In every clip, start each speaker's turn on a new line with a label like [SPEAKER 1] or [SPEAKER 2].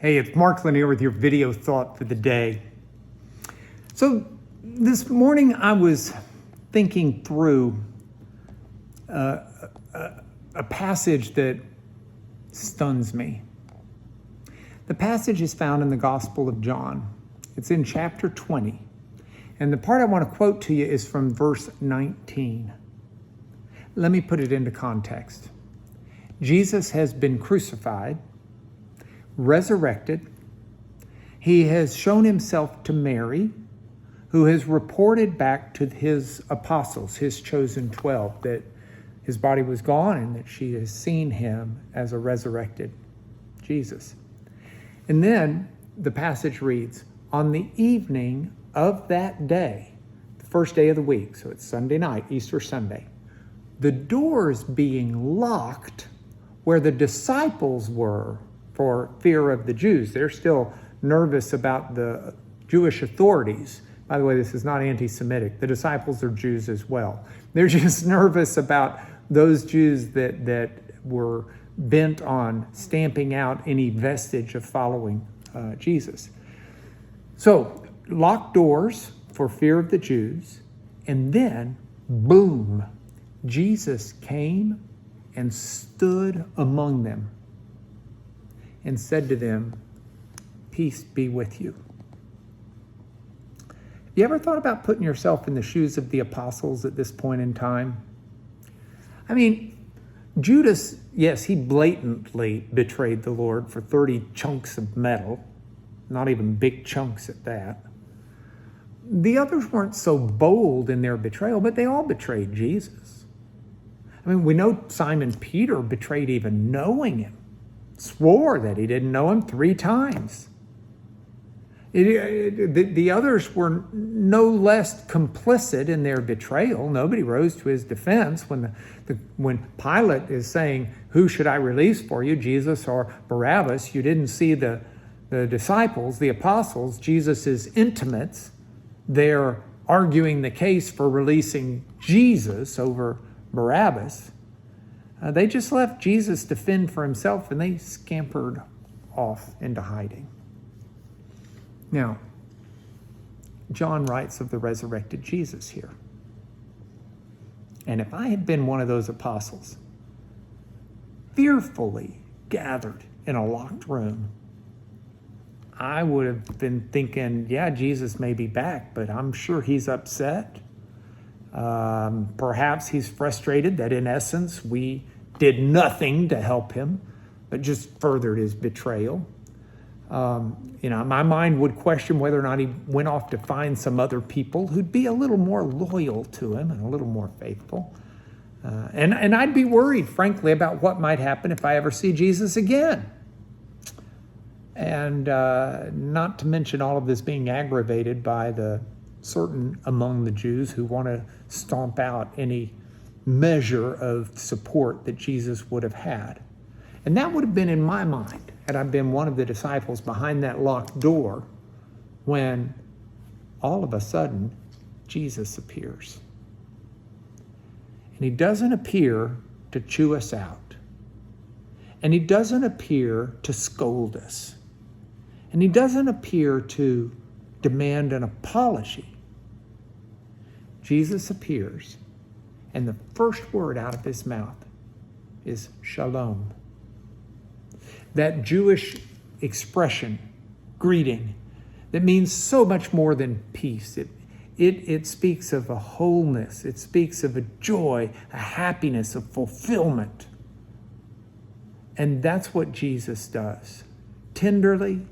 [SPEAKER 1] Hey, it's Mark Lanier with your video thought for the day. So this morning I was thinking through a passage that stuns me. The passage is found in the Gospel of John. It's in chapter 20. And the part I want to quote to you is from verse 19. Let me put it into context. Jesus has been crucified, resurrected. He has shown himself to Mary, who has reported back to his apostles, his chosen 12, that his body was gone and that she has seen him as a resurrected Jesus. And then the passage reads, on the evening of that day, the first day of the week, so it's Sunday night, Easter Sunday, the doors being locked where the disciples were for fear of the Jews. They're still nervous about the Jewish authorities. By the way, this is not anti-Semitic. The disciples are Jews as well. They're just nervous about those Jews that were bent on stamping out any vestige of following Jesus. So, locked doors for fear of the Jews, and then, boom, Jesus came and stood among them and said to them, peace be with you. Have you ever thought about putting yourself in the shoes of the apostles at this point in time? I mean, Judas, yes, he blatantly betrayed the Lord for 30 chunks of metal, not even big chunks at that. The others weren't so bold in their betrayal, but they all betrayed Jesus. I mean, we know Simon Peter betrayed even knowing him. Swore that he didn't know him 3 times. The others were no less complicit in their betrayal. Nobody rose to his defense when Pilate is saying, who should I release for you, Jesus or Barabbas? You didn't see the disciples, the apostles, Jesus' intimates. They're arguing the case for releasing Jesus over Barabbas. They just left Jesus to fend for himself, and they scampered off into hiding. Now, John writes of the resurrected Jesus here. And if I had been one of those apostles, fearfully gathered in a locked room, I would have been thinking, yeah, Jesus may be back, but I'm sure he's upset. Perhaps he's frustrated that in essence we did nothing to help him, but just furthered his betrayal. My mind would question whether or not he went off to find some other people who'd be a little more loyal to him and a little more faithful. And I'd be worried, frankly, about what might happen if I ever see Jesus again. And not to mention all of this being aggravated by the certain among the Jews who want to stomp out any measure of support that Jesus would have had. And that would have been in my mind had I been one of the disciples behind that locked door when all of a sudden Jesus appears. And he doesn't appear to chew us out. And he doesn't appear to scold us. And he doesn't appear to demand an apology. Jesus appears, and the first word out of his mouth is Shalom. That Jewish expression, greeting, that means so much more than peace. It speaks of a wholeness. It speaks of a joy, a happiness, a fulfillment. And that's what Jesus does. Tenderly,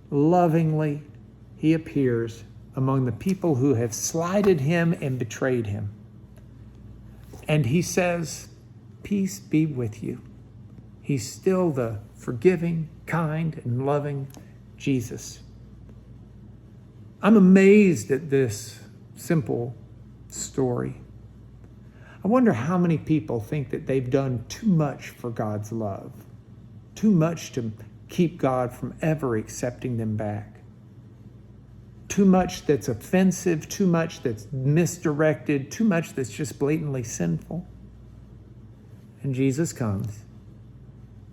[SPEAKER 1] lovingly, he appears among the people who have slighted him and betrayed him. And he says, peace be with you. He's still the forgiving, kind, and loving Jesus. I'm amazed at this simple story. I wonder how many people think that they've done too much for God's love, too much to keep God from ever accepting them back. Too much that's offensive, too much that's misdirected, too much that's just blatantly sinful. And Jesus comes,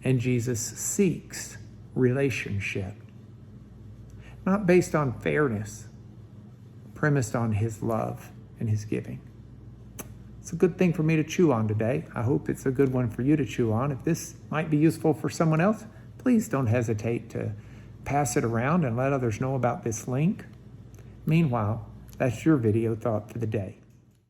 [SPEAKER 1] and Jesus seeks relationship. Not based on fairness, premised on his love and his giving. It's a good thing for me to chew on today. I hope it's a good one for you to chew on. If this might be useful for someone else, please don't hesitate to pass it around and let others know about this link. Meanwhile, that's your video thought for the day.